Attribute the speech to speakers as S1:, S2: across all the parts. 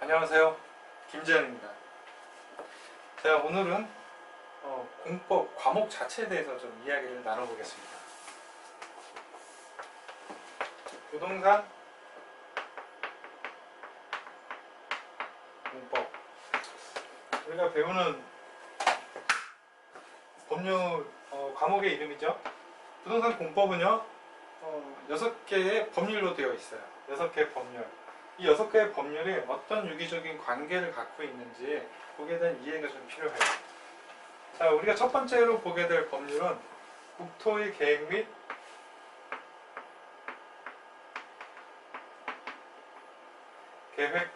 S1: 안녕하세요, 김재현입니다. 제가 오늘은 공법 과목 자체에 대해서 좀 이야기를 나눠보겠습니다. 부동산 공법, 우리가 배우는 법률 과목의 이름이죠. 부동산 공법은요 6개의 법률로 되어 있어요. 6개의 법률. 이 6개의 법률이 어떤 유기적인 관계를 갖고 있는지 거기에 대한 이해가 좀 필요해요. 자, 우리가 첫 번째로 보게 될 법률은 국토의 계획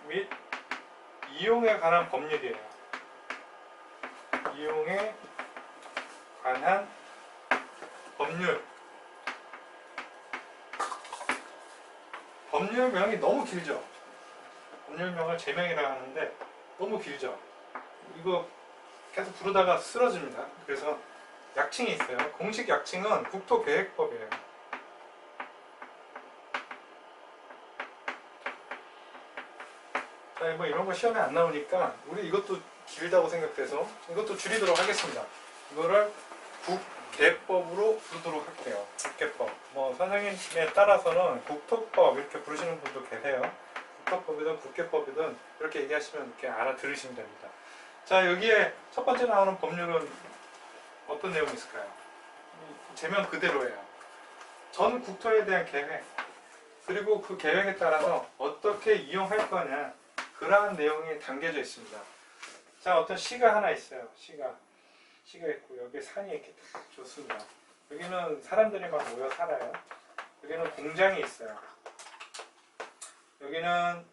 S1: 및 이용에 관한 법률이에요. 이용에 관한 법률. 법률명이 너무 길죠. 법률명을 제명이라고 하는데 너무 길죠. 이거 계속 부르다가 쓰러집니다. 그래서 약칭이 있어요. 공식 약칭은 국토계획법이에요. 자, 뭐 이런 거 시험에 안 나오니까 우리 이것도 길다고 생각돼서 이것도 줄이도록 하겠습니다. 이거를 국계법으로 부르도록 할게요. 국계법. 뭐 선생님에 따라서는 국토법 이렇게 부르시는 분도 계세요. 국토법이든 국계법이든 이렇게 얘기하시면 이렇게 알아들으시면 됩니다. 자, 여기에 첫 번째 나오는 법률은 어떤 내용이 있을까요? 제명 그대로예요. 전 국토에 대한 계획, 그리고 그 계획에 따라서 어떻게 이용할 거냐, 그러한 내용이 담겨져 있습니다. 자, 어떤 시가 하나 있어요. 시가 있고 여기 산이 이렇게 딱 좋습니다. 여기는 사람들이 막 모여 살아요. 여기는 공장이 있어요. 여기는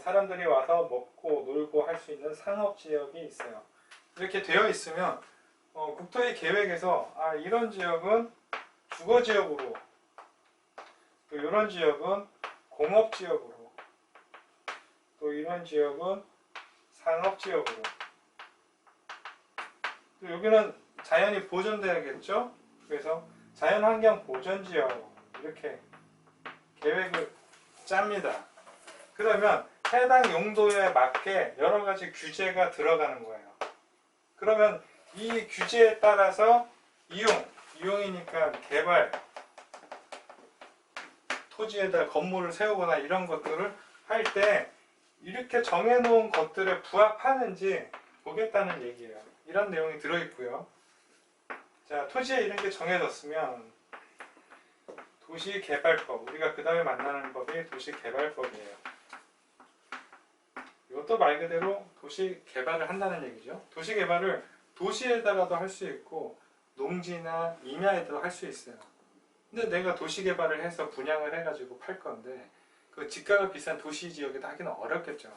S1: 사람들이 와서 먹고 놀고 할 수 있는 상업지역이 있어요. 이렇게 되어 있으면 국토의 계획에서 이런 지역은 주거지역으로, 또 이런 지역은 공업지역으로, 또 이런 지역은 상업지역으로, 또 여기는 자연이 보존돼야겠죠. 그래서 자연환경보전지역 이렇게 계획을 짭니다. 그러면 해당 용도에 맞게 여러가지 규제가 들어가는 거예요. 그러면 이 규제에 따라서 이용이니까 개발, 토지에다 건물을 세우거나 이런 것들을 할 때 이렇게 정해놓은 것들에 부합하는지 보겠다는 얘기예요. 이런 내용이 들어있고요. 자, 토지에 이런 게 정해졌으면 도시개발법, 우리가 그 다음에 만나는 법이 도시개발법이에요. 이것도 말 그대로 도시 개발을 한다는 얘기죠. 도시 개발을 도시에다가도 할 수 있고 농지나 임야에도 할 수 있어요. 근데 내가 도시 개발을 해서 분양을 해가지고 팔 건데 그 집가가 비싼 도시 지역에다 하기는 어렵겠죠.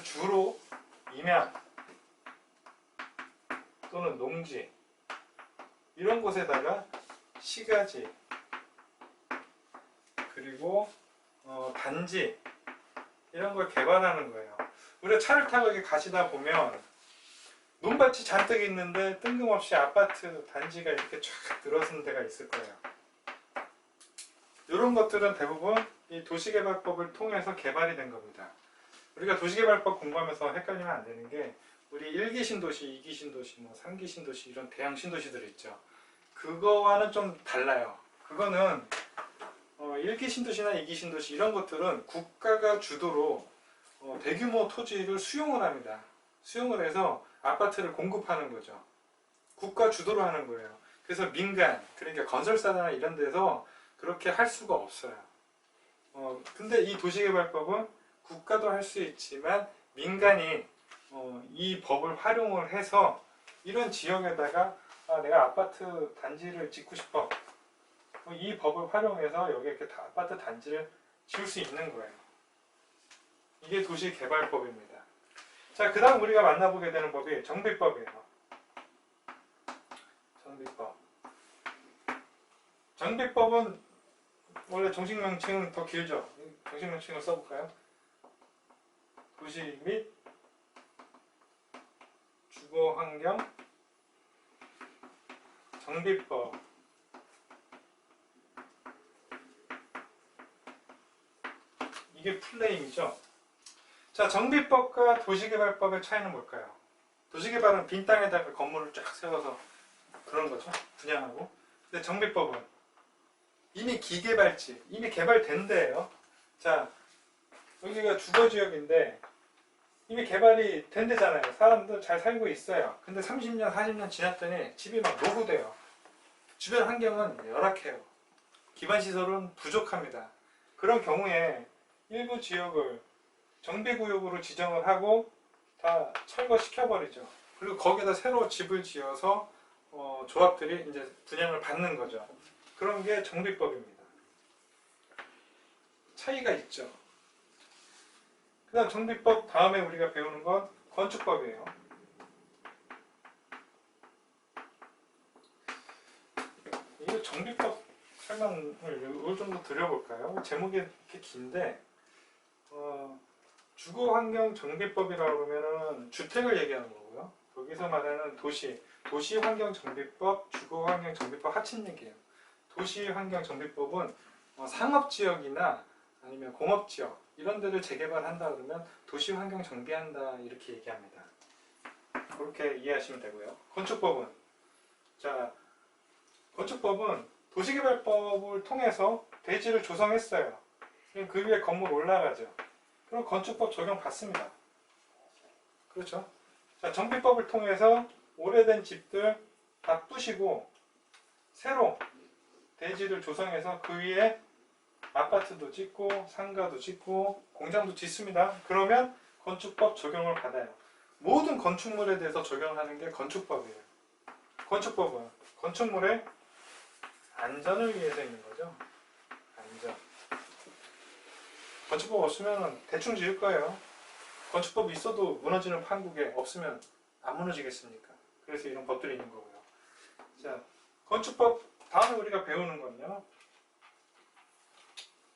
S1: 주로 임야 또는 농지 이런 곳에다가 시가지 그리고 단지 이런 걸 개발하는 거예요. 우리가 차를 타고 이렇게 가시다 보면 논밭이 잔뜩 있는데 뜬금없이 아파트 단지가 이렇게 쫙 들어선 데가 있을 거예요. 이런 것들은 대부분 이 도시개발법을 통해서 개발이 된 겁니다. 우리가 도시개발법 공부하면서 헷갈리면 안 되는 게 우리 1기 신도시, 2기 신도시, 뭐 3기 신도시 이런 대형 신도시들 있죠. 그거와는 좀 달라요. 그거는 1기 신도시나 2기 신도시 이런 것들은 국가가 주도로 대규모 토지를 수용을 합니다. 수용을 해서 아파트를 공급하는 거죠. 국가 주도로 하는 거예요. 그래서 민간, 그러니까 건설사나 이런 데서 그렇게 할 수가 없어요. 근데 이 도시개발법은 국가도 할 수 있지만 민간이 이 법을 활용을 해서 이런 지역에다가 내가 아파트 단지를 짓고 싶어. 이 법을 활용해서 여기 이렇게 아파트 단지를 지을 수 있는 거예요. 이게 도시개발법입니다. 자, 그 다음 우리가 만나보게 되는 법이 정비법이에요. 정비법. 정비법은 원래 정식 명칭은 더 길죠. 정식 명칭을 써볼까요? 도시 및 주거환경 정비법. 이게 풀네임이죠. 자, 정비법과 도시개발법의 차이는 뭘까요? 도시개발은 빈 땅에다가 건물을 쫙 세워서 그런 거죠. 분양하고. 근데 정비법은 이미 기개발지, 이미 개발된 데예요. 자, 여기가 주거지역인데 이미 개발이 된 데잖아요. 사람들 잘 살고 있어요. 근데 30년, 40년 지났더니 집이 막 노후돼요. 주변 환경은 열악해요. 기반시설은 부족합니다. 그런 경우에 일부 지역을 정비구역으로 지정을 하고 다 철거시켜버리죠. 그리고 거기다 새로 집을 지어서 조합들이 이제 분양을 받는 거죠. 그런 게 정비법입니다. 차이가 있죠. 그 다음 정비법 다음에 우리가 배우는 건 건축법이에요. 이 정비법 설명을 어느 정도 드려볼까요? 제목이 이렇게 긴데 주거환경정비법이라고 그러면은 주택을 얘기하는 거고요. 여기서 말하는 도시환경정비법, 주거환경정비법 합친 얘기예요. 도시환경정비법은 상업지역이나 아니면 공업지역 이런 데를 재개발한다 그러면 도시환경정비한다 이렇게 얘기합니다. 그렇게 이해하시면 되고요. 건축법은 건축법은 도시개발법을 통해서 대지를 조성했어요. 그 위에 건물 올라가죠. 그럼 건축법 적용 받습니다. 그렇죠? 자, 정비법을 통해서 오래된 집들 다 부시고 새로 대지를 조성해서 그 위에 아파트도 짓고 상가도 짓고 공장도 짓습니다. 그러면 건축법 적용을 받아요. 모든 건축물에 대해서 적용하는 게 건축법이에요. 건축법은 건축물의 안전을 위해서 있는 거죠. 안전. 건축법 없으면 대충 지을 거예요. 건축법이 있어도 무너지는 판국에 없으면 안 무너지겠습니까? 그래서 이런 법들이 있는 거고요. 자, 건축법 다음에 우리가 배우는 건요.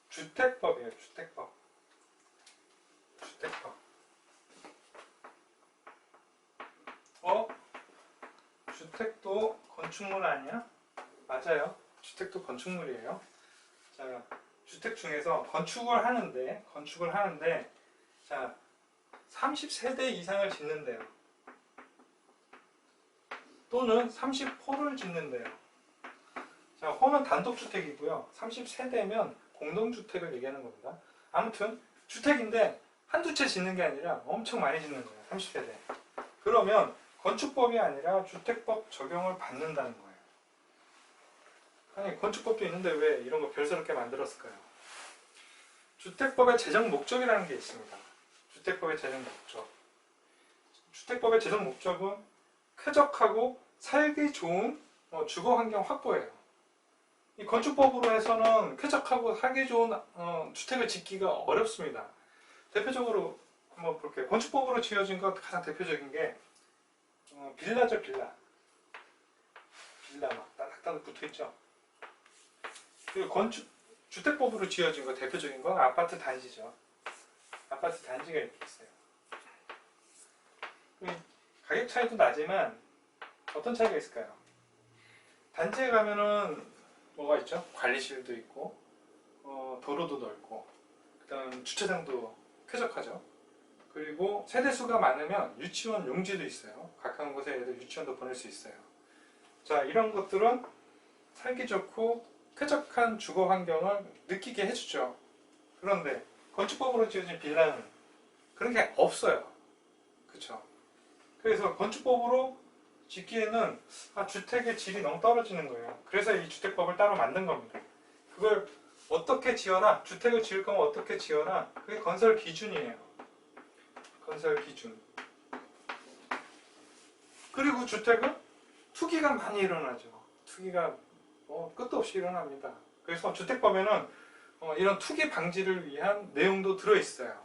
S1: 주택법이에요. 주택법. 주택도 건축물 아니야? 맞아요. 주택도 건축물이에요. 자, 주택 중에서 건축을 하는데 자, 30세대 이상을 짓는데요. 또는 30호를 짓는데요. 자, 호는 단독주택이고요. 30세대면 공동주택을 얘기하는 겁니다. 아무튼 주택인데 한두 채 짓는 게 아니라 엄청 많이 짓는 거예요. 30세대. 그러면 건축법이 아니라 주택법 적용을 받는다는 거예요. 아니, 건축법도 있는데 왜 이런 거 별스럽게 만들었을까요? 주택법의 제정 목적이라는 게 있습니다. 주택법의 제정 목적. 주택법의 제정 목적은 쾌적하고 살기 좋은 주거 환경 확보예요. 이 건축법으로 해서는 쾌적하고 살기 좋은 주택을 짓기가 어렵습니다. 대표적으로 한번 볼게요. 건축법으로 지어진 것 가장 대표적인 게 빌라죠, 빌라. 빌라 막 따닥따닥 붙어있죠. 그리고 주택법으로 지어진 거 대표적인 건 아파트 단지죠. 아파트 단지가 이렇게 있어요. 가격 차이도 나지만 어떤 차이가 있을까요? 단지에 가면은 뭐가 있죠? 관리실도 있고 도로도 넓고 그다음 주차장도 쾌적하죠. 그리고 세대수가 많으면 유치원 용지도 있어요. 가까운 곳에 애들 유치원도 보낼 수 있어요. 자, 이런 것들은 살기 좋고 쾌적한 주거 환경을 느끼게 해주죠. 그런데 건축법으로 지어진 빌라는 그런 게 없어요. 그렇죠? 그래서 건축법으로 짓기에는 주택의 질이 너무 떨어지는 거예요. 그래서 이 주택법을 따로 만든 겁니다. 그걸 어떻게 지어라, 주택을 지을 거면 어떻게 지어라, 그게 건설 기준이에요. 건설 기준. 그리고 주택은 투기가 많이 일어나죠. 투기가 끝도 없이 일어납니다. 그래서 주택법에는 이런 투기 방지를 위한 내용도 들어있어요.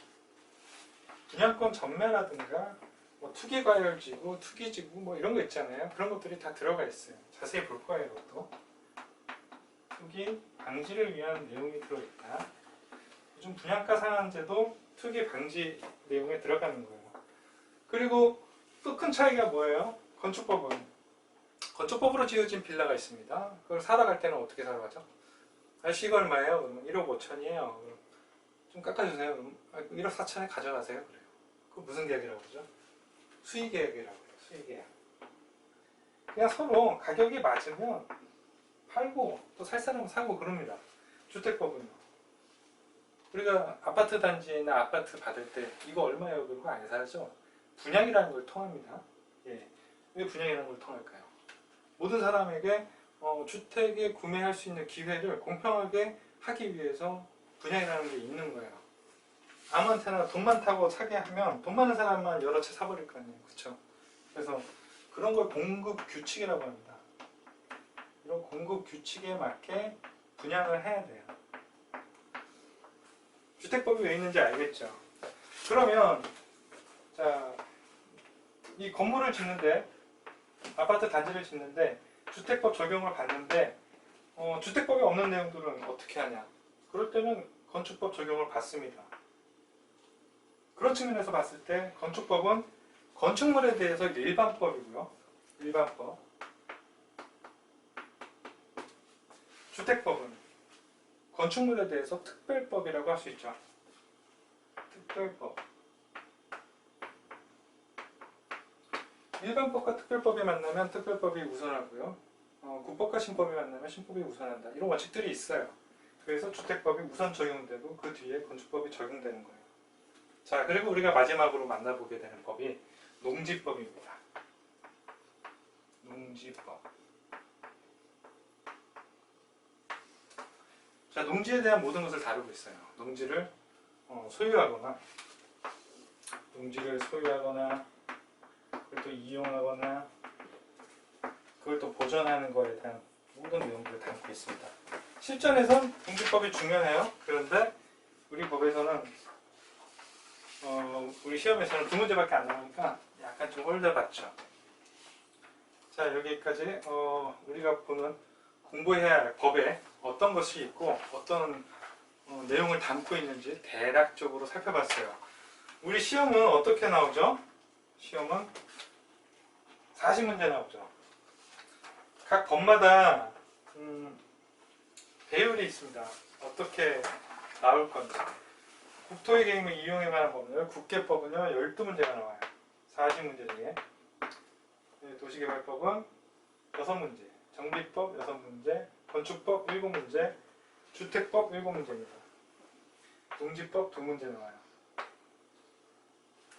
S1: 분양권 전매라든가 투기과열지구, 투기지구 이런 거 있잖아요. 그런 것들이 다 들어가 있어요. 자세히 볼 거예요. 이것도. 투기 방지를 위한 내용이 들어있다. 요즘 분양가 상한제도 투기 방지 내용에 들어가는 거예요. 그리고 또 큰 차이가 뭐예요? 건축법으로 지어진 빌라가 있습니다. 그걸 사러 갈 때는 어떻게 사러 가죠? 아저씨 이거 얼마예요? 그러면 1억 5천이에요. 좀 깎아주세요. 1억 4천에 가져가세요. 그래요. 그 무슨 계약이라고 그러죠? 수의계약이라고 해요. 수의계약. 그냥 서로 가격이 맞으면 팔고 또 살 사람은 사고 그럽니다. 주택법은요. 우리가 아파트 단지나 아파트 받을 때 이거 얼마예요? 그러고 안 사죠. 분양이라는 걸 통합니다. 예. 왜 분양이라는 걸 통할까요? 모든 사람에게 주택에 구매할 수 있는 기회를 공평하게 하기 위해서 분양이라는 게 있는 거예요. 아무한테나 돈 많다고 사게 하면 돈 많은 사람만 여러 채 사버릴 거 아니에요. 그렇죠? 그래서 그런 걸 공급 규칙이라고 합니다. 이런 공급 규칙에 맞게 분양을 해야 돼요. 주택법이 왜 있는지 알겠죠? 그러면 자, 이 건물을 짓는데 아파트 단지를 짓는데 주택법 적용을 받는데 주택법에 없는 내용들은 어떻게 하냐? 그럴 때는 건축법 적용을 받습니다. 그런 측면에서 봤을 때 건축법은 건축물에 대해서 일반법이고요. 일반법. 주택법은 건축물에 대해서 특별법이라고 할 수 있죠. 특별법. 일반법과 특별법이 만나면 특별법이 우선하고요. 국법과 신법이 만나면 신법이 우선한다. 이런 원칙들이 있어요. 그래서 주택법이 우선 적용되고 그 뒤에 건축법이 적용되는 거예요. 자, 그리고 우리가 마지막으로 만나보게 되는 법이 농지법입니다. 농지법. 자, 농지에 대한 모든 것을 다루고 있어요. 농지를 소유하거나 그걸 또 이용하거나 그걸 또 보존하는 거에 대한 모든 내용들을 담고 있습니다. 실전에선 농지법이 중요해요. 그런데 우리 법에서는 우리 시험에서는 두 문제밖에 안 나오니까 약간 좀 홀려봤죠. 자, 여기까지 우리가 보는 공부해야 할 법에 어떤 것이 있고 어떤 내용을 담고 있는지 대략적으로 살펴봤어요. 우리 시험은 어떻게 나오죠? 시험은 40문제 나오죠. 각 법마다 배율이 있습니다. 어떻게 나올 건지. 국토의 개임을 이용해 관한 법률, 국계법은요 12문제가 나와요. 40문제 중에. 도시개발법은 6문제, 정비법 6문제, 건축법 7문제, 주택법 7문제입니다. 농지법 2문제 나와요.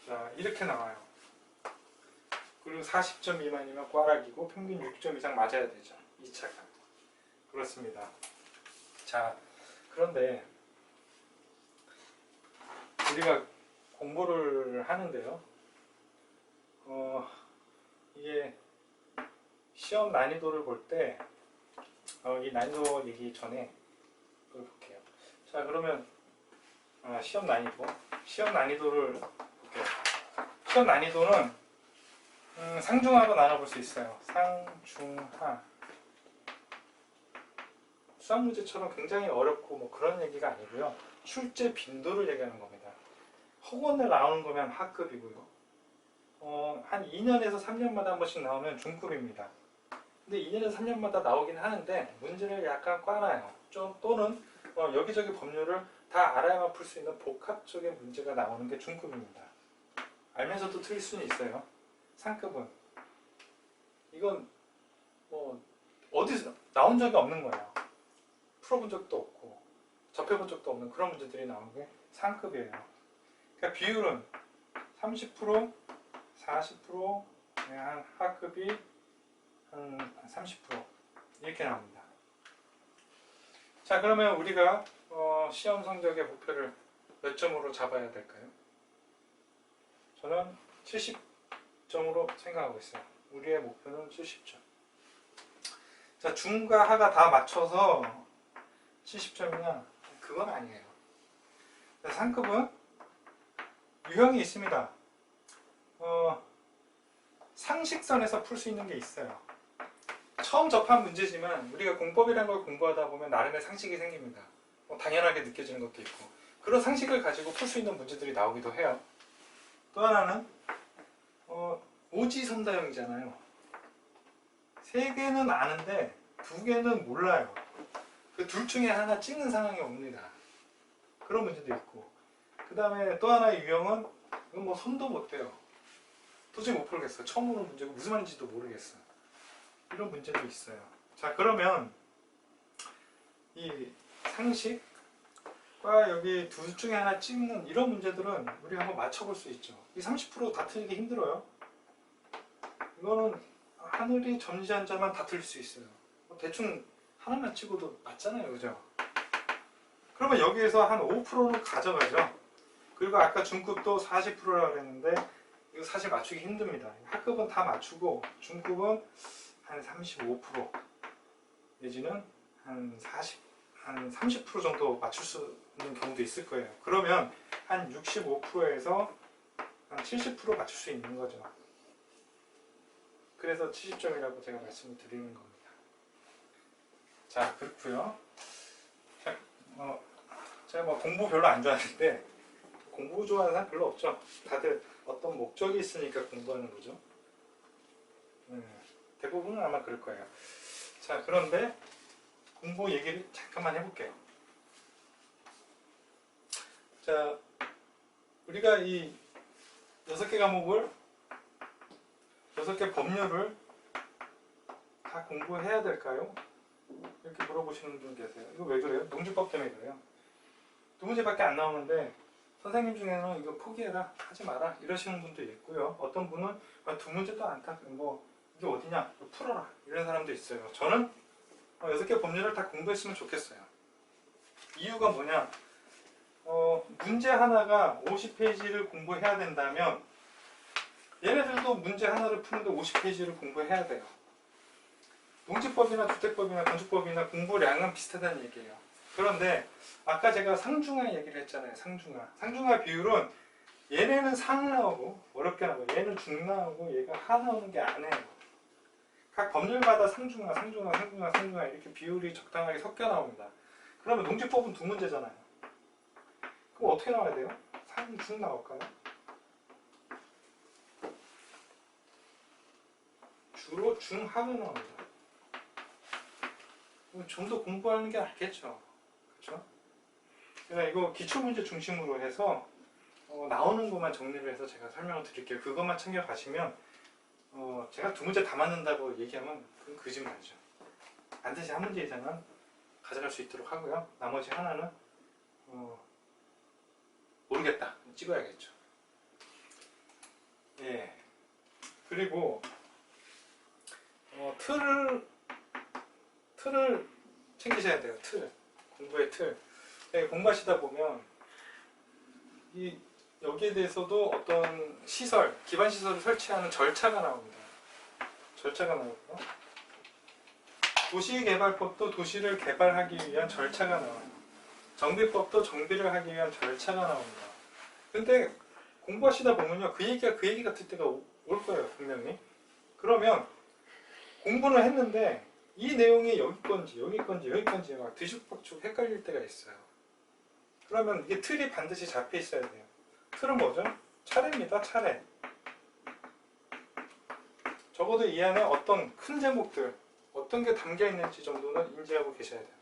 S1: 자, 이렇게 나와요. 그리고 40점 미만이면 꽈락이고 평균 6점 이상 맞아야 되죠. 2차가. 그렇습니다. 자, 그런데 우리가 공부를 하는데요. 이게 시험 난이도를 볼 때 이 난이도 얘기 전에 그걸 볼게요. 자, 그러면 시험 난이도를 볼게요. 시험 난이도는 상중하로 나눠볼 수 있어요. 상중하. 수학 문제처럼 굉장히 어렵고 뭐 그런 얘기가 아니고요. 출제 빈도를 얘기하는 겁니다. 학원에 나오는 거면 하급이고요. 한 2년에서 3년마다 한 번씩 나오면 중급입니다. 근데 2년에서 3년마다 나오긴 하는데 문제를 약간 꽈놔요. 또는 여기저기 법률을 다 알아야만 풀 수 있는 복합적인 문제가 나오는 게 중급입니다. 알면서도 틀릴 수는 있어요. 상급은 이건 뭐 어디서 나온 적이 없는 거예요. 풀어본 적도 없고 접해본 적도 없는 그런 문제들이 나오는 게 상급이에요. 그러니까 비율은 30%, 40%, 한 하급이 한 30% 이렇게 나옵니다. 자, 그러면 우리가 시험 성적의 목표를 몇 점으로 잡아야 될까요? 저는 70점으로 생각하고 있어요. 우리의 목표는 70점. 자, 중과 하가 다 맞춰서 70점이냐? 그건 아니에요. 상급은 유형이 있습니다. 상식선에서 풀 수 있는 게 있어요. 처음 접한 문제지만 우리가 공법이라는 걸 공부하다 보면 나름의 상식이 생깁니다. 당연하게 느껴지는 것도 있고 그런 상식을 가지고 풀 수 있는 문제들이 나오기도 해요. 또 하나는 오지선다형이잖아요. 3개는 아는데 2개는 몰라요. 그 둘 중에 하나 찍는 상황이 옵니다. 그런 문제도 있고 그 다음에 또 하나의 유형은 이건 뭐 손도 못 대요. 도저히 못 풀겠어요. 처음 오는 문제고 무슨 말인지도 모르겠어요. 이런 문제도 있어요. 자, 그러면 이 상식과 여기 둘 중에 하나 찍는 이런 문제들은 우리 한번 맞춰볼 수 있죠. 이 30%다 틀리기 힘들어요. 이거는 하늘이 전지한자만 다 틀릴 수 있어요. 뭐 대충 하나만 찍어도 맞잖아요, 그죠? 그러면 여기에서 한 5%는 가져가죠. 그리고 아까 중급도 40%라고 그랬는데 이거 사실 맞추기 힘듭니다. 하급은 다 맞추고 중급은 한 35% 내지는 한 30% 정도 맞출 수 있는 경우도 있을 거예요. 그러면 한 65%에서 한 70% 맞출 수 있는 거죠. 그래서 70점이라고 제가 말씀을 드리는 겁니다. 자, 그렇고요. 제가 뭐 공부 별로 안 좋아하는데 공부 좋아하는 사람 별로 없죠. 다들 어떤 목적이 있으니까 공부하는 거죠. 대부분은 아마 그럴 거예요. 자, 그런데 공부 얘기를 잠깐만 해볼게요. 자, 우리가 이 6개 과목을 6개 법률을 다 공부해야 될까요? 이렇게 물어보시는 분 계세요. 이거 왜 그래요? 농지법 때문에 그래요. 두 문제밖에 안 나오는데 선생님 중에는 이거 포기해라, 하지 마라 이러시는 분도 있고요. 어떤 분은 두 문제도 안타, 뭐 이게 어디냐, 풀어라 이런 사람도 있어요. 저는 6개 법률을 다 공부했으면 좋겠어요. 이유가 뭐냐, 문제 하나가 50페이지를 공부해야 된다면 얘네들도 문제 하나를 푸는데 50페이지를 공부해야 돼요. 농지법이나 주택법이나 건축법이나 공부량은 비슷하다는 얘기예요. 그런데 아까 제가 상중하 얘기를 했잖아요. 상중하 비율은 얘네는 상 나오고 어렵게 나오고 얘는 중 나오고 얘가 하 나오는 게 아니에요. 각 법률마다 상중하 이렇게 비율이 적당하게 섞여 나옵니다. 그러면 농지법은 두 문제잖아요. 그럼 어떻게 나와야 돼요? 상, 중 나올까요? 주로 중하가 나옵니다. 좀 더 공부하는 게 낫겠죠. 그렇죠? 그러니까 이거 기출문제 중심으로 해서 나오는 것만 정리를 해서 제가 설명을 드릴게요. 그것만 챙겨가시면 제가 두 문제 다 맞는다고 얘기하면 그건 거짓말이죠. 반드시 한 문제 이상은 가져갈 수 있도록 하고요. 나머지 하나는 모르겠다 찍어야겠죠. 예. 그리고 틀을 챙기셔야 돼요. 공부의 틀. 공부하시다 보면 여기에 대해서도 어떤 시설, 기반 시설을 설치하는 절차가 나옵니다. 절차가 나오고요. 도시개발법도 도시를 개발하기 위한 절차가 나와요. 정비법도 정비를 하기 위한 절차가 나옵니다. 근데 공부하시다 보면요, 그 얘기 같을 때가 올 거예요, 분명히. 그러면 공부는 했는데 이 내용이 여기 건지 막 뒤죽박죽 헷갈릴 때가 있어요. 그러면 이게 틀이 반드시 잡혀 있어야 돼요. 틀은 뭐죠? 차례입니다. 차례. 적어도 이 안에 어떤 큰 제목들, 어떤 게 담겨 있는지 정도는 인지하고 계셔야 돼요.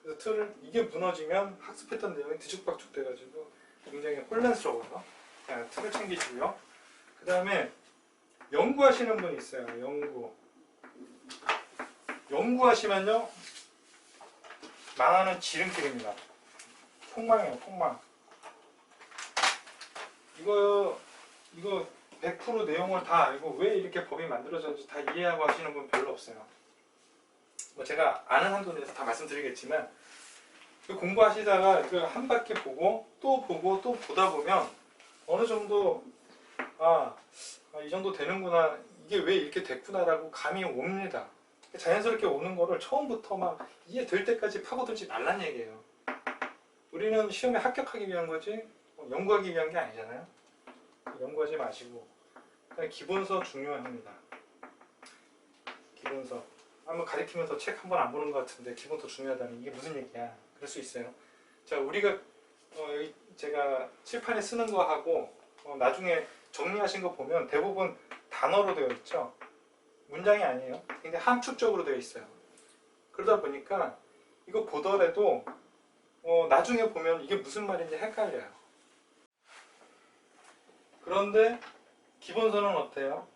S1: 그래서 틀을, 이게 무너지면 학습했던 내용이 뒤죽박죽 돼가지고 굉장히 혼란스러워요. 틀을 챙기시고요. 그 다음에 연구하시는 분이 있어요. 연구하시면요, 망하는 지름길입니다. 폭망이에요, 폭망. 이거 100% 내용을 다 알고 왜 이렇게 법이 만들어졌는지 다 이해하고 하시는 분 별로 없어요. 뭐 제가 아는 한도 내에서 다 말씀드리겠지만, 공부하시다가 한 바퀴 보고 또 보다 보면 어느 정도 이 정도 되는구나, 이게 왜 이렇게 됐구나라고 감이 옵니다. 자연스럽게 오는 거를 처음부터 막 이해될 때까지 파고들지 말란 얘기예요. 우리는 시험에 합격하기 위한 거지 연구하기 위한 게 아니잖아요. 연구하지 마시고 그냥 기본서 중요합니다. 기본서. 한번 가리키면서 책 한 번 안 보는 것 같은데 기본서 중요하다니 이게 무슨 얘기야. 그럴 수 있어요. 자, 우리가 여기 제가 칠판에 쓰는 거 하고 나중에 정리하신 거 보면 대부분 단어로 되어 있죠. 문장이 아니에요. 근데 함축적으로 되어 있어요. 그러다 보니까 이거 보더라도 나중에 보면 이게 무슨 말인지 헷갈려요. 그런데 기본서는 어때요?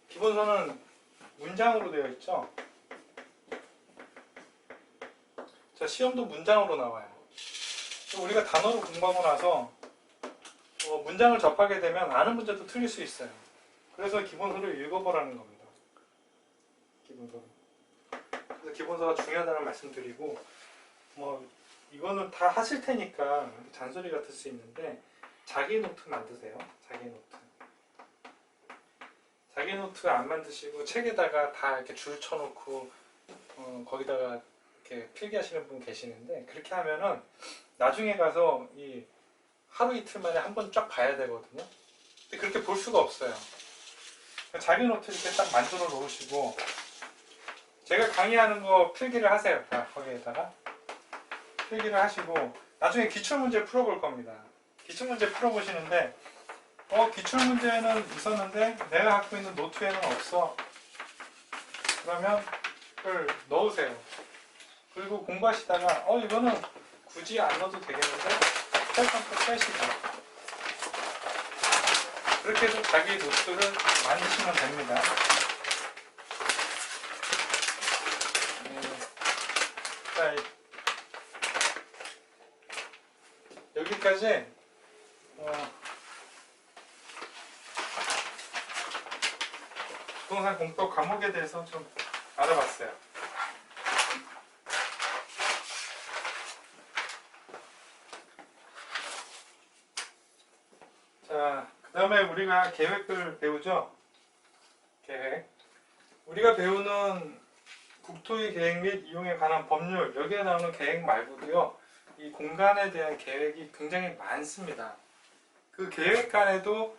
S1: 기본서는 문장으로 되어 있죠. 자, 시험도 문장으로 나와요. 우리가 단어를 공부하고 나서 문장을 접하게 되면 아는 문제도 틀릴 수 있어요. 그래서 기본서를 읽어보라는 겁니다. 기본서. 그래서 기본서가 중요하다는 말씀드리고, 이거는 다 하실 테니까 잔소리 같을 수 있는데, 자기 노트 만드세요. 자기 노트. 자기 노트 안 만드시고 책에다가 다 이렇게 줄 쳐놓고 거기다가 이렇게 필기하시는 분 계시는데, 그렇게 하면은 나중에 가서 이 하루 이틀 만에 한 번 쫙 봐야 되거든요. 근데 그렇게 볼 수가 없어요. 자기 노트 이렇게 딱 만들어 놓으시고, 제가 강의하는 거 필기를 하세요. 자, 거기에다가 필기를 하시고 나중에 기출문제 풀어볼 겁니다. 기출문제 풀어보시는데 기출문제는 있었는데 내가 갖고 있는 노트에는 없어. 그러면 그걸 넣으세요. 그리고 공부하시다가 이거는 굳이 안 넣어도 되겠는데 뺄건 빼시고, 그렇게 해서 자기 노트를 만드시면 됩니다. 자, 여기까지 부동산 공법 과목에 대해서 좀 알아봤어요. 자, 그 다음에 우리가 계획을 배우죠. 계획. 우리가 배우는 국토의 계획 및 이용에 관한 법률, 여기에 나오는 계획 말고도요, 이 공간에 대한 계획이 굉장히 많습니다. 그 계획 간에도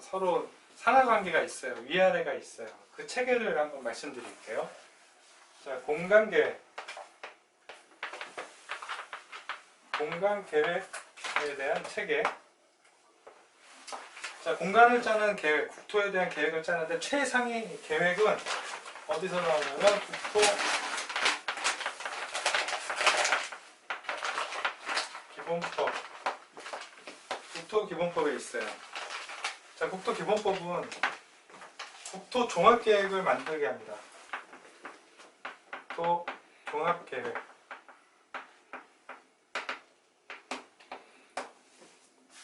S1: 서로 상하관계가 있어요. 위아래가 있어요. 그 체계를 한번 말씀드릴게요. 자, 공간 계획. 공간 계획에 대한 체계. 자, 공간을 짜는 계획, 국토에 대한 계획을 짜는데 최상위 계획은 어디서 나오냐면 국토기본법에 있어요. 자, 국토기본법은 국토종합계획을 만들게 합니다. 국토종합계획.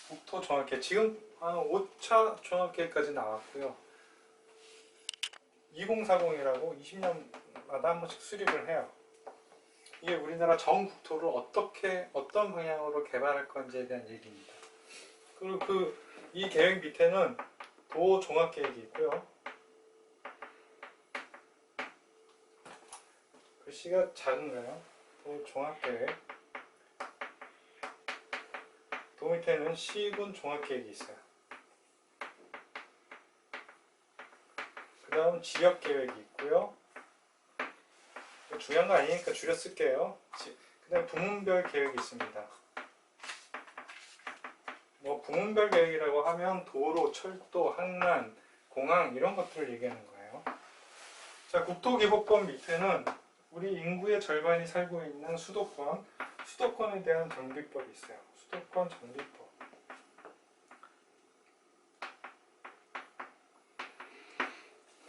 S1: 국토종합계획. 지금 한 5차 종합계획까지 나왔고요. 2040이라고 20년마다 한 번씩 수립을 해요. 이게 우리나라 전 국토를 어떤 방향으로 개발할 건지에 대한 얘기입니다. 그리고 이 계획 밑에는 도종합계획이 있고요. 글씨가 작은가요? 도종합계획. 도 밑에는 시군 종합계획이 있어요. 그 다음 지역계획이 있고요. 중요한 거 아니니까 줄여 쓸게요. 그 다음 부문별 계획이 있습니다. 부문별 계획이라고 하면 도로, 철도, 항만, 공항 이런 것들을 얘기하는 거예요. 자, 국토기본법 밑에는 우리 인구의 절반이 살고 있는 수도권에 대한 정비법이 있어요. 수도권 정비법.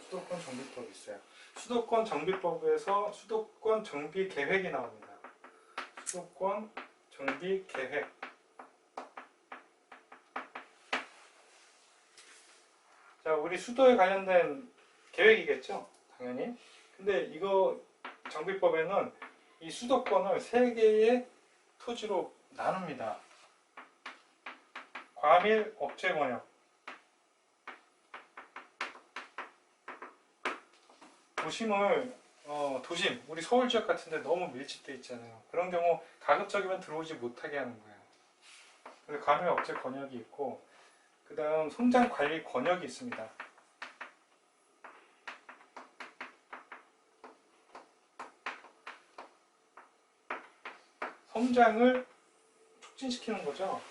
S1: 수도권 정비법이 있어요. 수도권 정비법에서 수도권 정비 계획이 나옵니다. 수도권 정비 계획. 자, 우리 수도에 관련된 계획이겠죠? 당연히. 근데 이거 정비법에는 이 수도권을 3개의 토지로 나눕니다. 과밀 억제 권역. 도심, 우리 서울 지역 같은 데 너무 밀집돼 있잖아요. 그런 경우 가급적이면 들어오지 못하게 하는 거예요. 그래서 과밀 억제 권역이 있고, 그 다음 성장 관리 권역이 있습니다. 성장을 촉진시키는 거죠.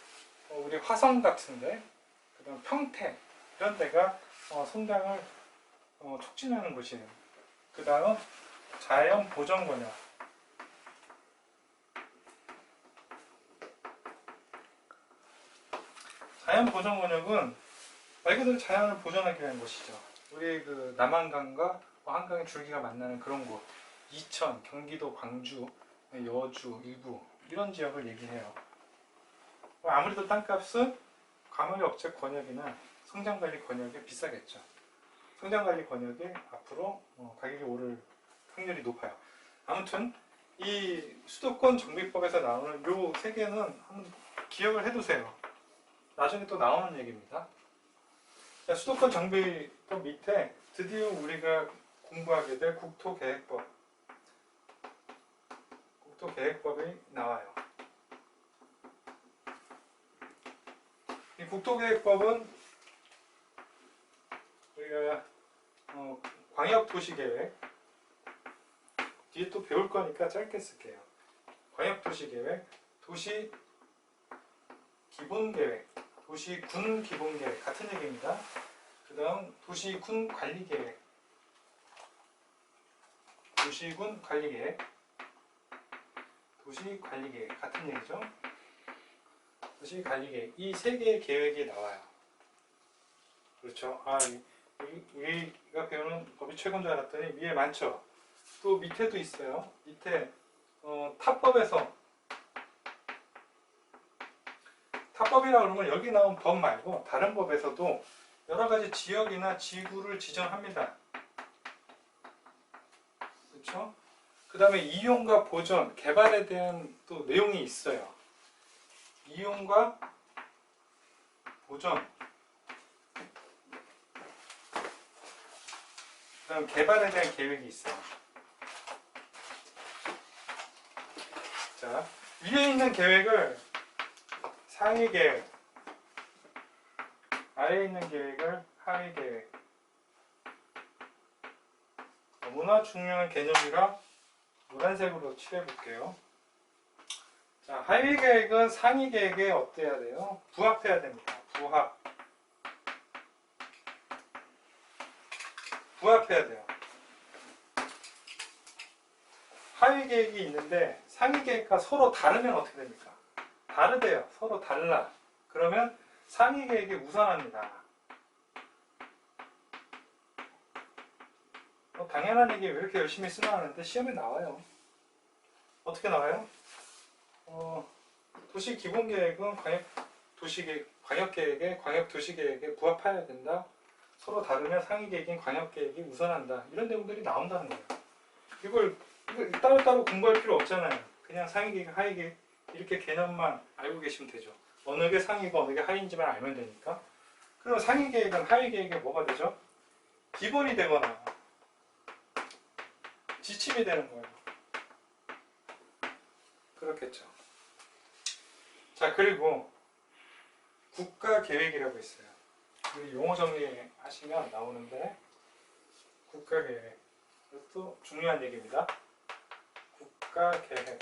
S1: 우리 화성 같은데, 그 다음 평택 이런 데가 성장을 촉진하는 곳이에요. 그 다음 자연 보전 권역. 자연보전권역은 말 그대로 자연을 보존하기 위한 곳이죠. 우리 그 남한강과 한강의 줄기가 만나는 그런 곳, 이천, 경기도, 광주, 여주, 일부 이런 지역을 얘기해요. 아무래도 땅값은 과밀 억제 권역이나 성장관리 권역에 비싸겠죠. 성장관리 권역에 앞으로 가격이 오를 확률이 높아요. 아무튼 이 수도권 정비법에서 나오는 요 세 개는 한번 기억을 해두세요. 나중에 또 나오는 얘기입니다. 자, 수도권 정비법 밑에 드디어 우리가 공부하게 될 국토계획법. 국토계획법이 나와요. 이 국토계획법은 우리가 광역도시계획, 뒤에 또 배울 거니까 짧게 쓸게요. 광역도시계획, 도시기본계획, 도시군기본계획 같은 얘기입니다. 그 다음 도시군관리계획, 도시군관리계획, 도시관리계획 같은 얘기죠. 도시관리계획, 이 세 개의 계획이 나와요. 그렇죠. 우리가 배우는 법이 최고인 줄 알았더니 위에 많죠. 또 밑에도 있어요. 밑에 타법에서, 타법이라 그러면 여기 나온 법 말고 다른 법에서도 여러가지 지역이나 지구를 지정합니다. 그렇죠? 그 다음에 이용과 보존, 개발에 대한 또 내용이 있어요. 이용과 보존, 그 다음 개발에 대한 계획이 있어요. 자, 위에 있는 계획을 상위 계획, 아래에 있는 계획을 하위 계획. 너무나 중요한 개념이라 노란색으로 칠해 볼게요. 자, 하위 계획은 상위 계획에 어때야 돼요? 부합해야 됩니다. 부합해야 돼요. 하위 계획이 있는데 상위 계획과 서로 다르면 어떻게 됩니까? 다르대요. 서로 달라. 그러면 상위 계획이 우선합니다. 당연한 얘기 왜 이렇게 열심히 쓰나 하는데 시험에 나와요. 어떻게 나와요? 도시기본계획은 광역계획에 광역도시계획에 부합해야 된다. 서로 다르면 상위계획인 광역계획이 우선한다. 이런 내용들이 나온다는 거예요. 이걸 따로따로 공부할 필요 없잖아요. 그냥 상위계획, 하위계획 이렇게 개념만 알고 계시면 되죠. 어느 게 상위고 어느 게 하위인지만 알면 되니까. 그럼 상위계획은 하위계획에 뭐가 되죠? 기본이 되거나 지침이 되는 거예요. 그렇겠죠. 자, 그리고 국가계획이라고 있어요. 우리 용어 정리하시면 나오는데, 국가계획. 이것도 중요한 얘기입니다. 국가계획.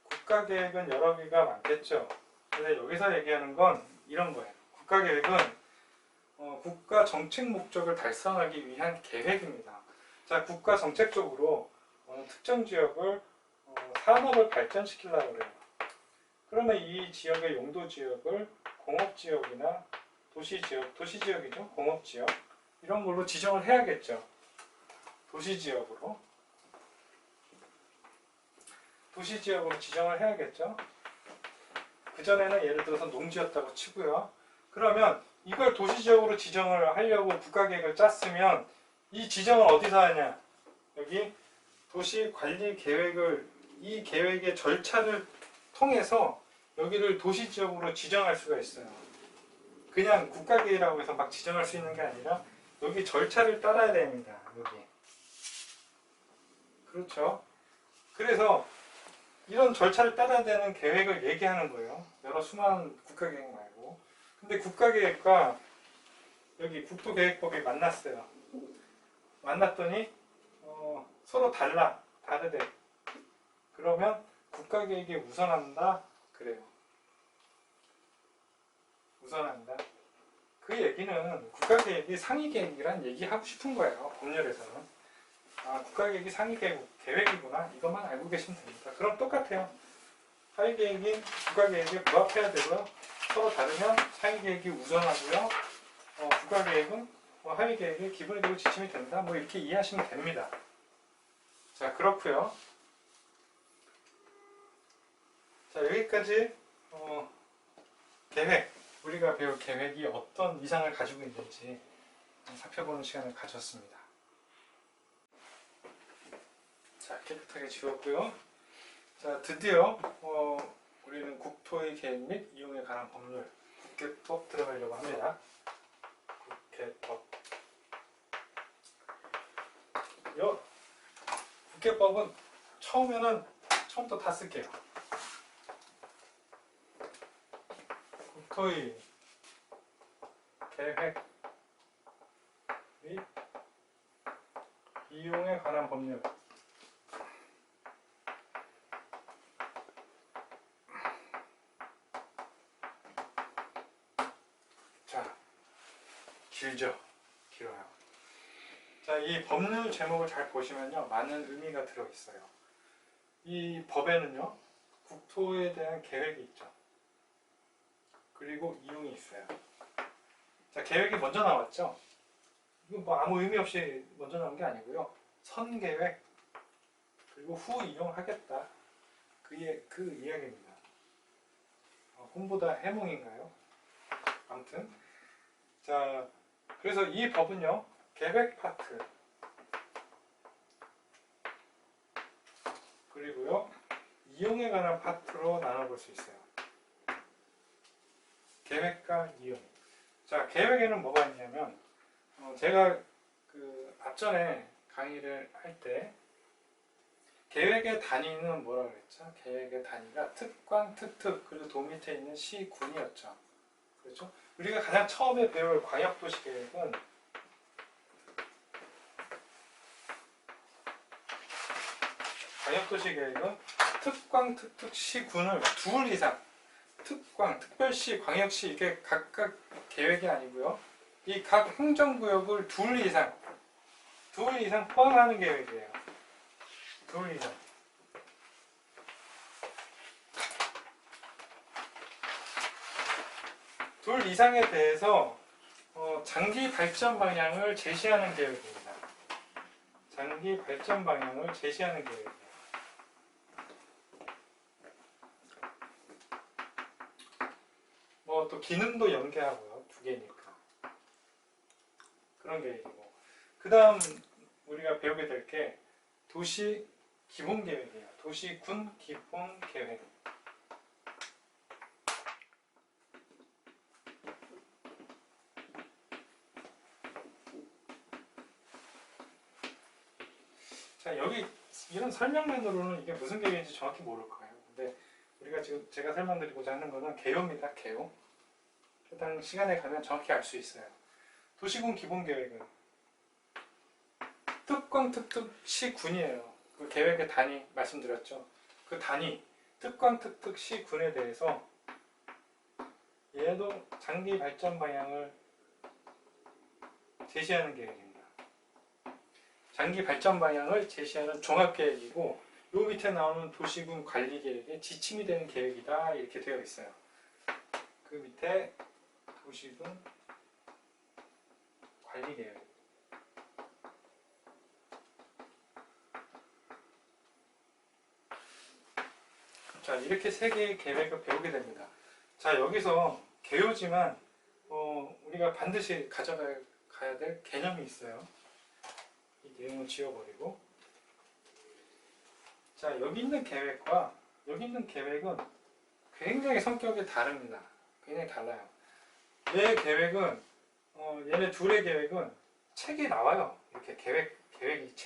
S1: 국가계획은 여러 개가 많겠죠. 근데 여기서 얘기하는 건 이런 거예요. 국가계획은 국가 정책 목적을 달성하기 위한 계획입니다. 자, 국가 정책적으로 특정 지역을 산업을 발전시키려고 그래요. 그러면 이 지역의 용도 지역을 공업지역이나 도시지역이죠. 공업지역 이런 걸로 지정을 해야겠죠. 도시지역으로 지정을 해야겠죠. 그전에는 예를 들어서 농지였다고 치고요. 그러면 이걸 도시지역으로 지정을 하려고 국가계획을 짰으면 이 지정을 어디서 하냐? 여기 도시관리계획을, 이 계획의 절차를 통해서 여기를 도시지역으로 지정할 수가 있어요. 그냥 국가계획이라고 해서 막 지정할 수 있는 게 아니라 여기 절차를 따라야 됩니다. 여기. 그렇죠. 그래서 이런 절차를 따라야 되는 계획을 얘기하는 거예요. 여러 수많은 국가계획 말고. 근데 국가계획과 여기 국토계획법이 만났어요. 만났더니 서로 다르대. 그러면 국가계획이 우선한다. 그래요. 우선한다. 그 얘기는 국가계획이 상위계획이란 얘기하고 싶은 거예요. 법률에서는. 아, 국가계획이 상위계획이구나. 이것만 알고 계시면 됩니다. 그럼 똑같아요. 하위계획이 국가계획에 부합해야 되고요. 서로 다르면 상위 계획이 우선하고요. 부가 계획은 하위 계획이 기본이 되고 지침이 된다. 뭐 이렇게 이해하시면 됩니다. 자, 그렇고요. 자, 여기까지 계획, 우리가 배울 계획이 어떤 이상을 가지고 있는지 살펴보는 시간을 가졌습니다. 자, 깨끗하게 지웠고요. 자, 드디어 우리는 국토의 계획 및 이용에 관한 법률, 국계법 들어가려고 합니다. 국계법. 이 국계법은 처음부터 다 쓸게요. 국토의 계획 및 이용에 관한 법률. 자, 길죠? 길어요. 자, 이 법률 제목을 잘 보시면요, 많은 의미가 들어있어요. 이 법에는요, 국토에 대한 계획이 있죠. 그리고 이용이 있어요. 자, 계획이 먼저 나왔죠? 이거 뭐 아무 의미 없이 먼저 나온 게 아니고요. 선계획, 그리고 후 이용하겠다. 그 이야기입니다. 꿈보다 해몽인가요? 아무튼. 자, 그래서 이 법은요, 계획 파트, 그리고요, 이용에 관한 파트로 나눠볼 수 있어요. 계획과 이용. 자, 계획에는 뭐가 있냐면, 제가 앞전에 강의를 할 때 계획의 단위는 뭐라고 그랬죠? 계획의 단위가 특광, 특특, 그리고 도 밑에 있는 시군이었죠. 그렇죠? 우리가 가장 처음에 배울 광역도시계획은 특광, 특특, 시군을 둘 이상, 특광, 특별시, 광역시 이게 각각 계획이 아니고요. 이 각 행정구역을 둘 이상 포함하는 계획이에요. 둘 이상. 둘 이상에 대해서 장기 발전 방향을 제시하는 계획입니다. 장기 발전 방향을 제시하는 계획이에요. 또 기능도 연계하고요. 두 개니까. 그런 계획이고. 그 다음 우리가 배우게 될 게 도시 기본 계획이에요. 도시군 기본 계획. 자, 여기 이런 설명만으로는 이게 무슨 계획인지 정확히 모를 거예요. 근데 우리가 지금 제가 설명드리고자 하는 거는 개요입니다. 개요. 해당 시간에 가면 정확히 알 수 있어요. 도시군 기본 계획은 특광, 특특, 시군이에요. 그 계획의 단위 말씀드렸죠. 그 단위, 특광, 특특, 시군에 대해서 얘도 장기 발전 방향을 제시하는 계획입니다. 장기 발전 방향을 제시하는 종합계획이고, 요 밑에 나오는 도시군 관리계획의 지침이 되는 계획이다 이렇게 되어 있어요. 그 밑에 도시군 관리계획. 자, 이렇게 세 개의 계획을 배우게 됩니다. 자, 여기서 개요지만 우리가 반드시 가져가야 될 개념이 있어요. 이 내용을 지워버리고, 자, 여기 있는 계획과 여기 있는 계획은 굉장히 성격이 다릅니다. 굉장히 달라요. 얘 계획은 얘네 둘의 계획은 책에 나와요. 이렇게 계획이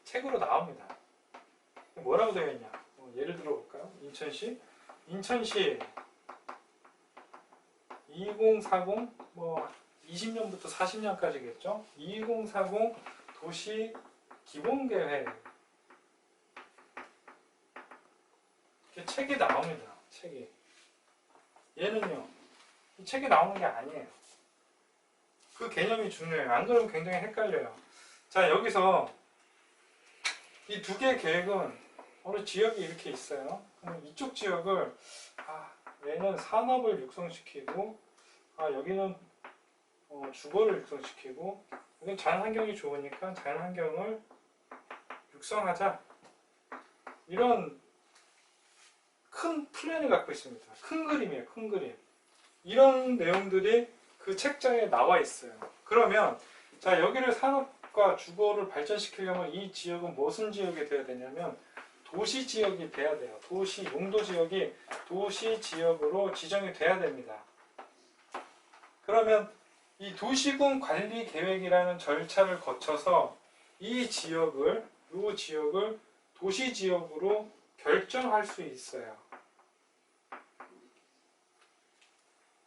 S1: 책으로 나옵니다. 뭐라고 되어 있냐? 예를 들어 볼까요? 인천시 2040 20년부터 40년까지겠죠? 2040 도시 기본계획. 이렇게 책이 나옵니다. 책이. 얘는요, 이 책이 나오는 게 아니에요. 그 개념이 중요해요. 안 그러면 굉장히 헷갈려요. 자, 여기서 이 두 개의 계획은 어느 지역이 이렇게 있어요. 그럼 이쪽 지역을 얘는 산업을 육성시키고, 여기는 주거를 육성시키고, 여기는 자연환경이 좋으니까 자연환경을 육성하자. 이런 큰 플랜을 갖고 있습니다. 큰 그림이에요. 큰 그림. 이런 내용들이 그 책장에 나와 있어요. 그러면 자, 여기를 산업과 주거를 발전시키려면 이 지역은 무슨 지역이 돼야 되냐면 도시 지역이 돼야 돼요. 도시 용도 지역이 도시 지역으로 지정이 돼야 됩니다. 그러면 이 도시군 관리 계획이라는 절차를 거쳐서 이 지역을 도시 지역으로 결정할 수 있어요.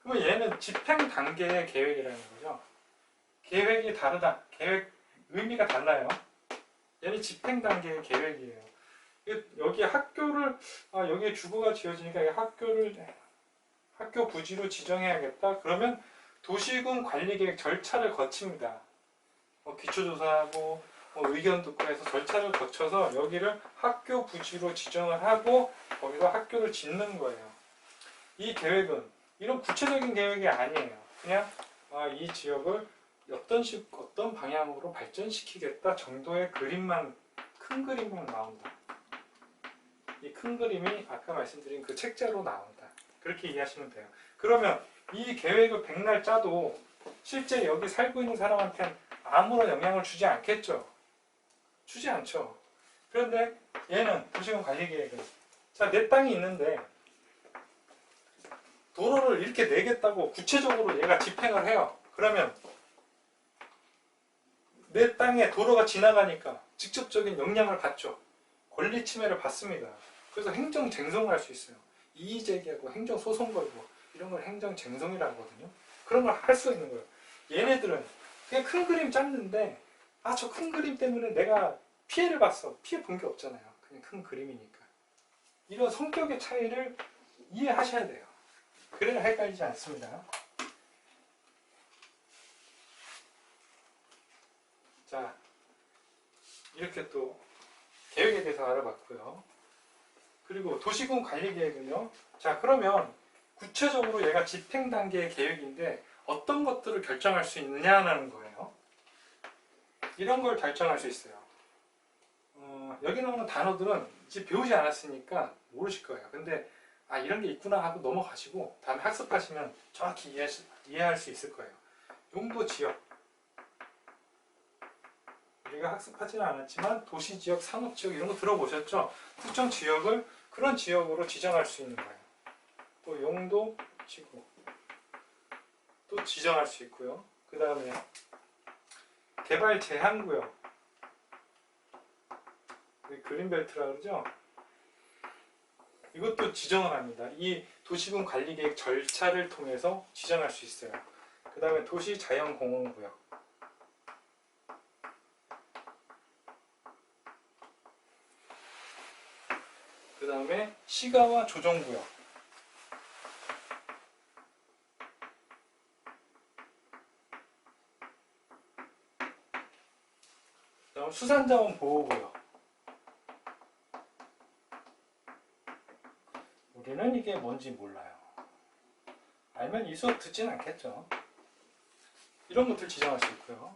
S1: 그럼 얘는 집행 단계의 계획이라는 거죠. 계획이 다르다. 계획 의미가 달라요. 얘는 집행 단계의 계획이에요. 여기 학교를 여기에 주거가 지어지니까 이 학교 부지로 지정해야겠다. 그러면 도시군 관리계획 절차를 거칩니다. 기초조사하고 의견 듣고 해서 절차를 거쳐서 여기를 학교 부지로 지정을 하고 거기서 학교를 짓는 거예요. 이 계획은 이런 구체적인 계획이 아니에요. 그냥 이 지역을 어떤 방향으로 발전시키겠다 정도의 그림만, 큰 그림만 나온다. 이 큰 그림이 아까 말씀드린 그 책자로 나온다. 그렇게 이해하시면 돼요. 그러면 이 계획을 백날 짜도 실제 여기 살고 있는 사람한테는 아무런 영향을 주지 않겠죠. 주지 않죠. 그런데 얘는 도시군 관리계획은 자, 내 땅이 있는데 도로를 이렇게 내겠다고 구체적으로 얘가 집행을 해요. 그러면 내 땅에 도로가 지나가니까 직접적인 영향을 받죠. 권리 침해를 받습니다. 그래서 행정쟁송을 할 수 있어요. 이의제기하고 행정소송 걸고 이런 걸 행정쟁송이라고 하거든요. 그런 걸 할 수 있는 거예요. 얘네들은 그냥 큰 그림 짰는데 저 큰 그림 때문에 내가 피해를 봤어. 피해 본 게 없잖아요. 그냥 큰 그림이니까. 이런 성격의 차이를 이해하셔야 돼요. 그래야 헷갈리지 않습니다. 자, 이렇게 또 계획에 대해서 알아봤고요. 그리고 도시군 관리계획은요. 자, 그러면 구체적으로 얘가 집행 단계의 계획인데 어떤 것들을 결정할 수 있느냐는 거예요. 이런 걸 결정할 수 있어요. 여기 나오는 단어들은 이제 배우지 않았으니까 모르실 거예요. 근데 이런 게 있구나 하고 넘어가시고 다음에 학습하시면 정확히 이해할 수 있을 거예요. 용도 지역. 우리가 학습하지는 않았지만 도시지역, 산업지역 이런 거 들어보셨죠? 특정 지역을 그런 지역으로 지정할 수 있는 거예요. 또 용도, 지구 또 지정할 수 있고요. 그 다음에 개발 제한구역, 그린벨트라고 그러죠? 이것도 지정을 합니다. 이 도시군 관리계획 절차를 통해서 지정할 수 있어요. 그 다음에 도시자연공원구역, 그 다음에 시가와 조정구역, 그 다음 수산자원 보호구역. 우리는 이게 뭔지 몰라요. 알면 이 수업 듣진 않겠죠. 이런 것들 지정할 수 있고요.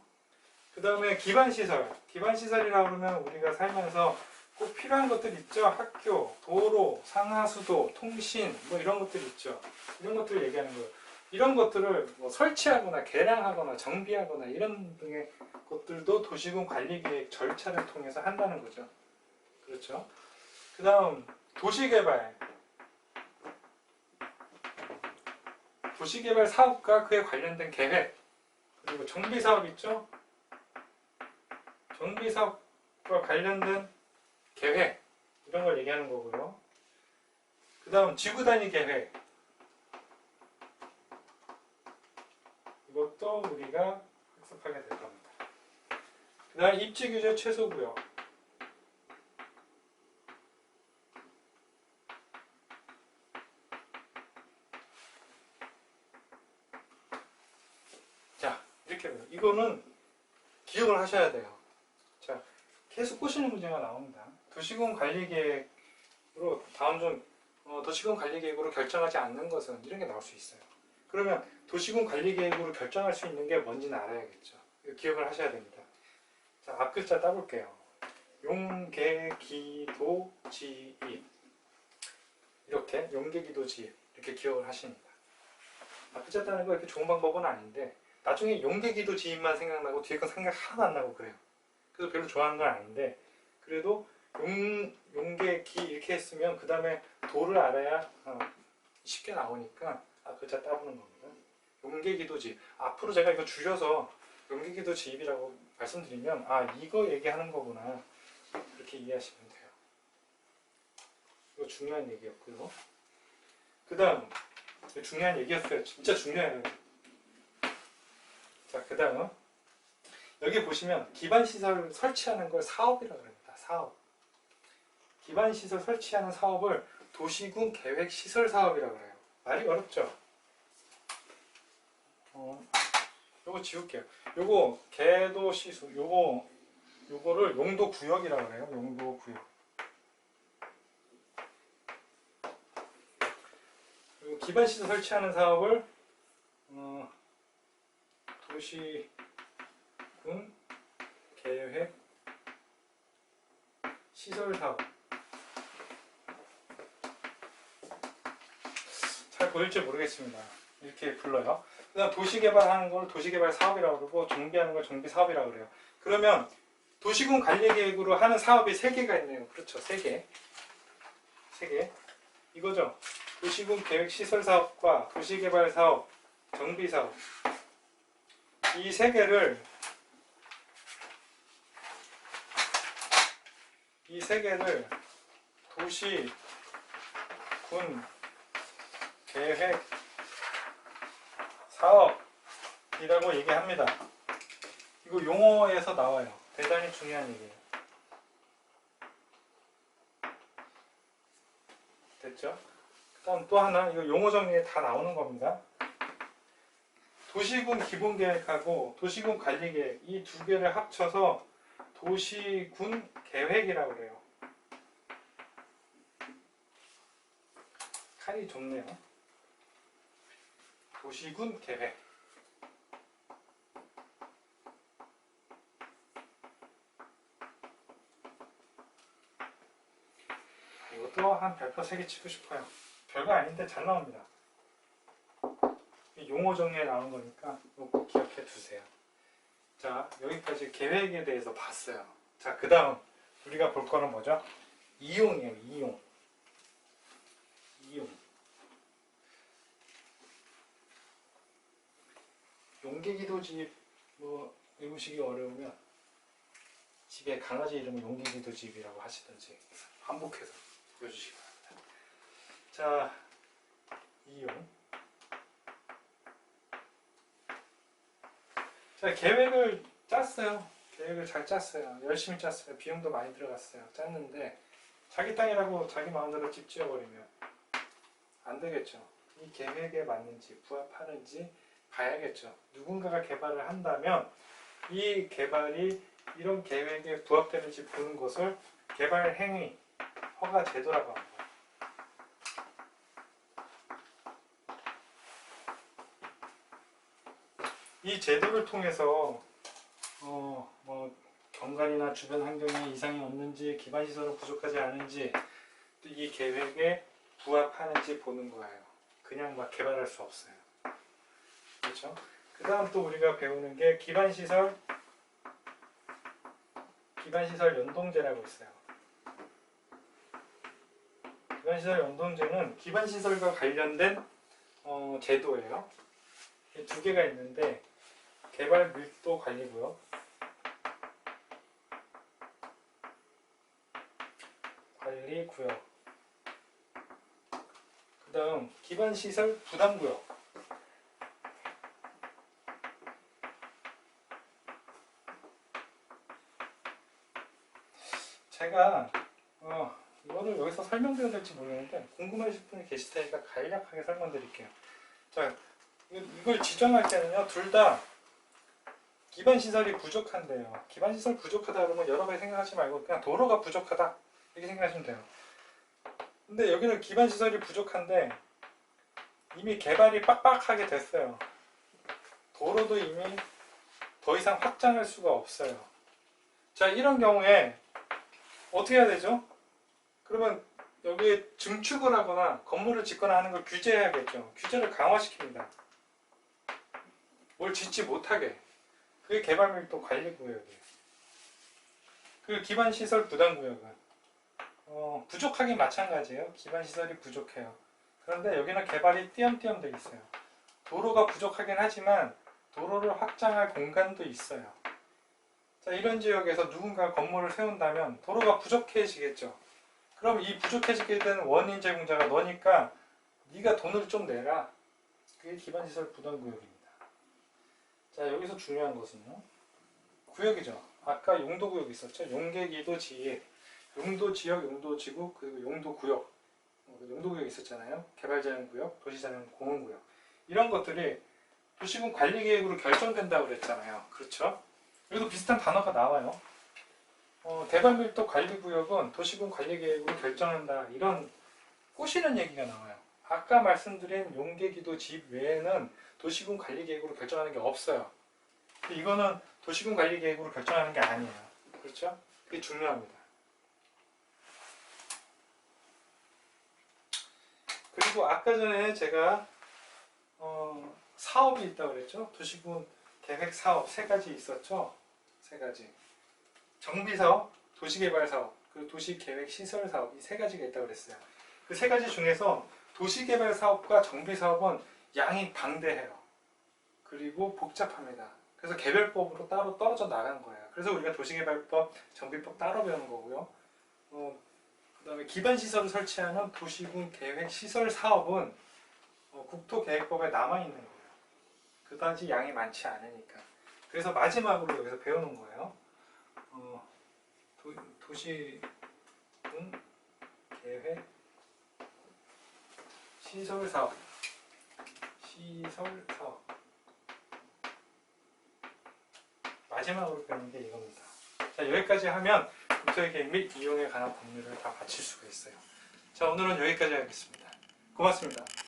S1: 그 다음에 기반시설. 기반시설이라고 그러면 우리가 살면서 꼭 필요한 것들 있죠. 학교, 도로, 상하수도, 통신 뭐 이런 것들 있죠. 이런 것들을 얘기하는 거예요. 이런 것들을 설치하거나 개량하거나 정비하거나 이런 등의 것들도 도시군 관리계획 절차를 통해서 한다는 거죠. 그렇죠. 그 다음 도시개발. 도시개발 사업과 그에 관련된 계획. 그리고 정비사업 있죠. 정비사업과 관련된 계획 이런 걸 얘기하는 거고요. 그 다음 지구단위 계획, 이것도 우리가 학습하게 될 겁니다. 그 다음 입지규제 최소구역, 자 이렇게 이거는 기억을 하셔야 돼요. 자, 계속 꼬시는 문제가 나옵니다. 도시군 관리계획으로 다음 좀 도시군 관리계획으로 결정하지 않는 것은 이런 게 나올 수 있어요. 그러면 도시군 관리계획으로 결정할 수 있는 게 뭔지는 알아야겠죠. 기억을 하셔야 됩니다. 자, 앞 글자 따볼게요. 용계기도지입, 이렇게 용계기도지입 이렇게 기억을 하십니다. 앞 글자 따는 거 이렇게 좋은 방법은 아닌데 나중에 용계기도지입만 생각나고 뒤에 건 생각 하나도 안 나고 그래요. 그래서 별로 좋아하는 건 아닌데 그래도 용계기 이렇게 했으면 그 다음에 도를 알아야 쉽게 나오니까 앞 글자 따보는 겁니다. 용계기도지입. 앞으로 제가 이거 줄여서 용계기도지입이라고 말씀드리면 이거 얘기하는 거구나 그렇게 이해하시면 돼요. 이거 중요한 얘기였고요. 그 다음 중요한 얘기였어요. 진짜 중요해요. 자, 그 다음 여기 보시면 기반시설 설치하는 걸 사업이라고 합니다. 사업. 기반시설 설치하는 사업을 도시군 계획시설 사업이라고 해요. 말이 어렵죠? 요거 지울게요. 요거 개도시수 요거를 용도구역이라고 해요. 용도구역. 그리고 기반시설 설치하는 사업을 도시군 계획 시설 사업. 잘 보일지 모르겠습니다. 이렇게 불러요. 그다음 도시개발하는 걸 도시개발 사업이라고 그러고 정비하는 걸 정비 사업이라고 그래요. 그러면 도시군 관리계획으로 하는 사업이 3개가 있네요. 그렇죠. 3개. 이거죠. 도시군 계획 시설 사업과 도시개발 사업, 정비 사업. 이 3개를 도시군 계획 사업이라고 얘기합니다. 이거 용어에서 나와요. 대단히 중요한 얘기예요. 됐죠? 그 다음 또 하나, 이거 용어 정리에 다 나오는 겁니다. 도시군 기본계획하고 도시군 관리계획 이 2개를 합쳐서 도시군 계획이라고 그래요. 칼이 좁네요. 도시군 계획. 이것도 한 별표 3개 치고 싶어요. 별거 아닌데 잘 나옵니다. 용어 정리에 나온 거니까 꼭 기억해 두세요. 자, 여기까지 계획에 대해서 봤어요. 자, 그 다음 우리가 볼 거는 뭐죠? 이용이에요. 이용. 용계기도집 외우시기 어려우면 집에 강아지 이름은 용계기도집이라고 하시든지 반복해서 외워주시기 바랍니다. 자, 이용. 자, 계획을 짰어요. 계획을 잘 짰어요. 열심히 짰어요. 비용도 많이 들어갔어요. 짰는데 자기 땅이라고 자기 마음대로 집 지어버리면 안 되겠죠. 이 계획에 맞는지 부합하는지 봐야겠죠. 누군가가 개발을 한다면 이 개발이 이런 계획에 부합되는지 보는 것을 개발 행위 허가 제도라고 합니다. 이 제도를 통해서 경관이나 주변 환경에 이상이 없는지 기반시설은 부족하지 않은지 이 계획에 부합하는지 보는 거예요. 그냥 막 개발할 수 없어요. 그렇죠? 그 다음 또 우리가 배우는 게 기반시설 연동제라고 있어요. 기반시설 연동제는 기반시설과 관련된 제도예요. 2개가 있는데 개발 밀도 관리구역, 그 다음 기반시설 부담구역. 제가 이거를 여기서 설명드려야 될지 모르겠는데 궁금하신 분이 계실 테니까 간략하게 설명드릴게요. 자, 이걸 지정할 때는요, 둘 다 기반시설이 부족한데요. 기반시설 부족하다 그러면 여러 가지 생각하지 말고 그냥 도로가 부족하다 이렇게 생각하시면 돼요. 근데 여기는 기반 시설이 부족한데 이미 개발이 빡빡하게 됐어요. 도로도 이미 더 이상 확장할 수가 없어요. 자, 이런 경우에 어떻게 해야 되죠? 그러면 여기에 증축을 하거나 건물을 짓거나 하는 걸 규제해야겠죠. 규제를 강화시킵니다. 뭘 짓지 못하게. 그게 개발밀도 관리구역이에요. 그 기반시설 부담구역은 부족하긴 마찬가지예요. 기반시설이 부족해요. 그런데 여기는 개발이 띄엄띄엄 돼 있어요. 도로가 부족하긴 하지만 도로를 확장할 공간도 있어요. 자, 이런 지역에서 누군가 건물을 세운다면 도로가 부족해지겠죠. 그럼 이 부족해지게 되는 원인 제공자가 너니까 네가 돈을 좀 내라. 그게 기반시설 부담구역입니다. 자, 여기서 중요한 것은요, 구역이죠. 아까 용도구역이 있었죠. 용계기도 지역, 용도지역, 용도지구, 그리고 용도구역, 용도구역이 있었잖아요. 개발자연구역, 도시자연공원구역, 이런 것들이 도시군 관리계획으로 결정된다고 그랬잖아요. 그렇죠? 여기도 비슷한 단어가 나와요. 대발밀도 관리구역은 도시군 관리계획으로 결정한다, 이런 꼬시는 얘기가 나와요. 아까 말씀드린 용계기도 집 외에는 도시군 관리계획으로 결정하는 게 없어요. 이거는 도시군 관리계획으로 결정하는 게 아니에요. 그렇죠? 그게 중요합니다. 그리고 아까 전에 제가 사업이 있다고 그랬죠? 도시군 계획 사업 세 가지 있었죠? 세 가지. 정비사업, 도시개발사업, 그리고 도시계획시설사업, 이 세 가지가 있다고 그랬어요. 그 세 가지 중에서 도시개발사업과 정비사업은 양이 방대해요. 그리고 복잡합니다. 그래서 개별법으로 따로 떨어져 나간 거예요. 그래서 우리가 도시개발법, 정비법 따로 배우는 거고요. 그 다음에 기반시설을 설치하는 도시군 계획시설 사업은 국토계획법에 남아있는 거예요. 그다지 양이 많지 않으니까. 그래서 마지막으로 여기서 배우는 거예요. 도시군 계획 시설사업, 마지막으로 배우는 게 이겁니다. 자, 여기까지 하면 국토의 계획 및 이용에 관한 법률을 다 마칠 수가 있어요. 자, 오늘은 여기까지 하겠습니다. 고맙습니다.